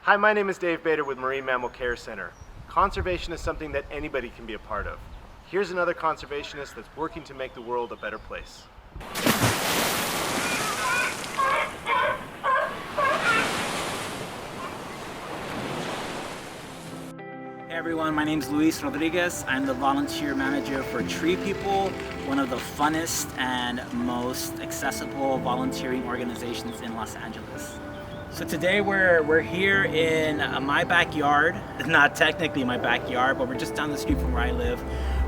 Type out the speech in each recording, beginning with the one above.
Hi, my name is Dave Bader with Marine Mammal Care Center. Conservation is something that anybody can be a part of. Here's another conservationist that's working to make the world a better place. Hey everyone, my name is Luis Rodriguez. I'm the volunteer manager for TreePeople, one of the funnest and most accessible volunteering organizations in Los Angeles. So today we're here in my backyard, not technically my backyard, but we're just down the street from where I live.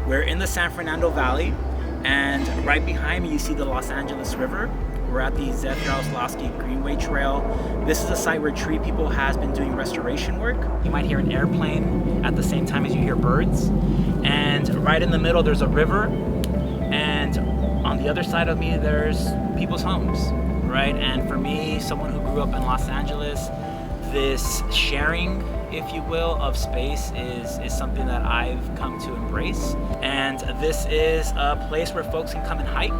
We're in the San Fernando Valley, and right behind me you see the Los Angeles River. We're at the Zev Yaroslavsky Greenway Trail. This is a site where TreePeople has been doing restoration work. You might hear an airplane at the same time as you hear birds. And right in the middle there's a river, and on the other side of me there's people's homes, right? And for me, someone who grew up in Los Angeles, this sharing, if you will, of space is something that I've come to embrace. And this is a place where folks can come and hike.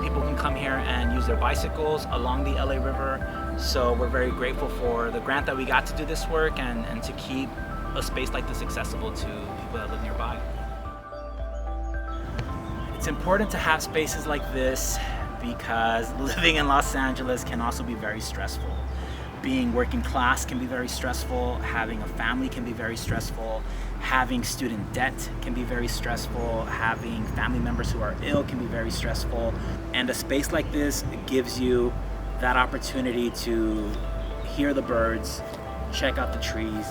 People can come here and use their bicycles along the LA River. So we're very grateful for the grant that we got to do this work and to keep a space like this accessible to people that live nearby. It's important to have spaces like this because living in Los Angeles can also be very stressful. Being working class can be very stressful, having a family can be very stressful, having student debt can be very stressful, having family members who are ill can be very stressful. And a space like this gives you that opportunity to hear the birds, check out the trees,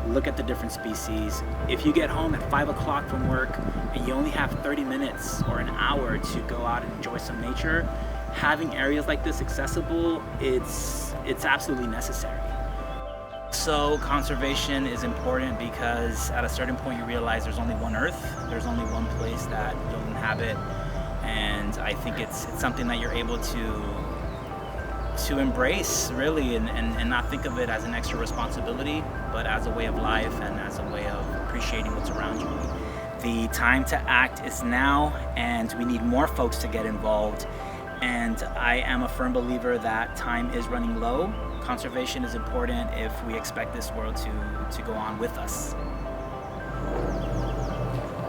look at the different species. If you get home at 5 o'clock from work and you only have 30 minutes or an hour to go out and enjoy some nature, having areas like this accessible, it's absolutely necessary. So conservation is important because at a certain point you realize there's only one Earth, there's only one place that you'll inhabit, and I think it's something that you're able to embrace really and not think of it as an extra responsibility, but as a way of life and as a way of appreciating what's around you. The time to act is now, and we need more folks to get involved. And I am a firm believer that time is running low. Conservation is important if we expect this world to go on with us.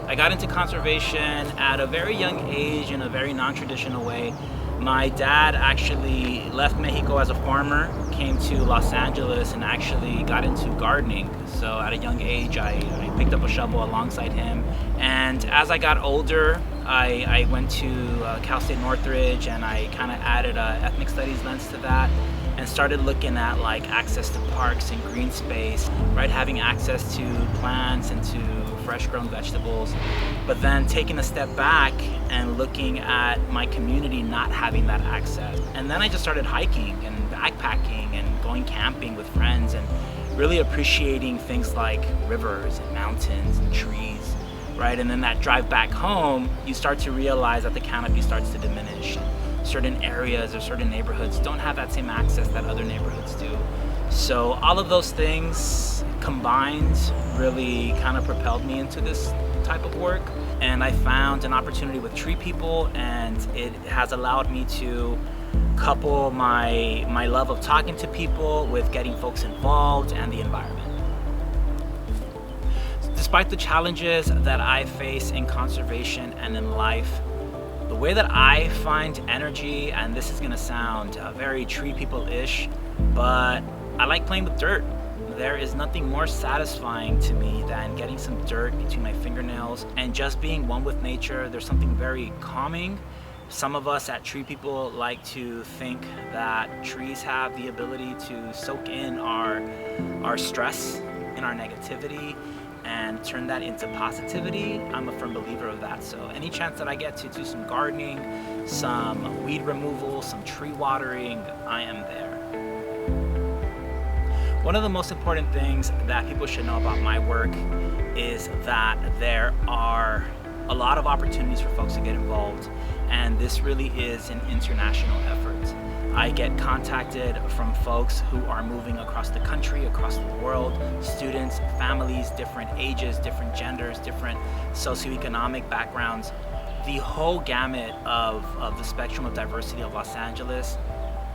I got into conservation at a very young age in a very non-traditional way. My dad actually left Mexico as a farmer, came to Los Angeles and actually got into gardening. So at a young age, I picked up a shovel alongside him. And as I got older, I went to Cal State Northridge, and I kind of added an ethnic studies lens to that and started looking at like access to parks and green space, right? Having access to plants and to fresh grown vegetables, but then taking a step back and looking at my community not having that access. And then I just started hiking and backpacking and going camping with friends and really appreciating things like rivers and mountains and trees, right? And then that drive back home, you start to realize that the canopy starts to diminish. Certain areas or certain neighborhoods don't have that same access that other neighborhoods do. So all of those things combined really kind of propelled me into this type of work. And I found an opportunity with TreePeople, and it has allowed me to couple my love of talking to people with getting folks involved and the environment. Despite the challenges that I face in conservation and in life, the way that I find energy, and this is gonna sound very TreePeople-ish, but I like playing with dirt. There is nothing more satisfying to me than getting some dirt between my fingernails and just being one with nature. There's something very calming. Some of us at TreePeople like to think that trees have the ability to soak in our stress and our negativity and turn that into positivity. I'm a firm believer of that. So any chance that I get to do some gardening, some weed removal, some tree watering, I am there. One of the most important things that people should know about my work is that there are a lot of opportunities for folks to get involved, and this really is an international effort. I get contacted from folks who are moving across the country, across the world, students, families, different ages, different genders, different socioeconomic backgrounds. The whole gamut of the spectrum of diversity of Los Angeles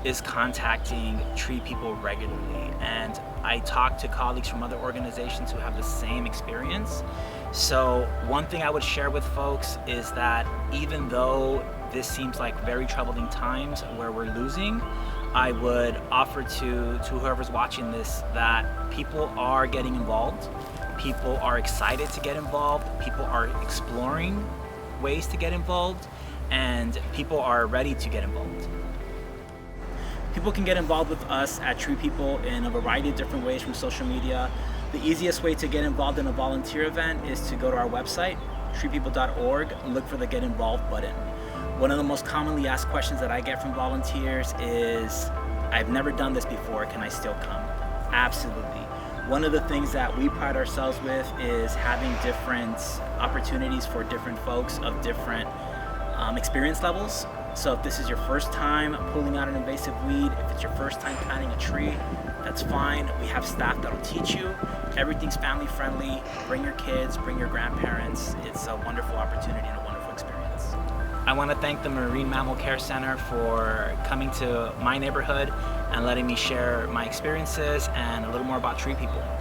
is contacting TreePeople regularly, and I talk to colleagues from other organizations who have the same experience. So one thing I would share with folks is that even though this seems like very troubling times where we're losing, I would offer to whoever's watching this that people are getting involved. People are excited to get involved. People are exploring ways to get involved, and people are ready to get involved. People can get involved with us at TreePeople in a variety of different ways from social media. The easiest way to get involved in a volunteer event is to go to our website, treepeople.org, and look for the Get Involved button. One of the most commonly asked questions that I get from volunteers is, I've never done this before, can I still come? Absolutely. One of the things that we pride ourselves with is having different opportunities for different folks of different experience levels. So if this is your first time pulling out an invasive weed, if it's your first time planting a tree, that's fine. We have staff that'll teach you. Everything's family friendly. Bring your kids, bring your grandparents. It's a wonderful opportunity and a wonderful experience. I want to thank the Marine Mammal Care Center for coming to my neighborhood and letting me share my experiences and a little more about TreePeople.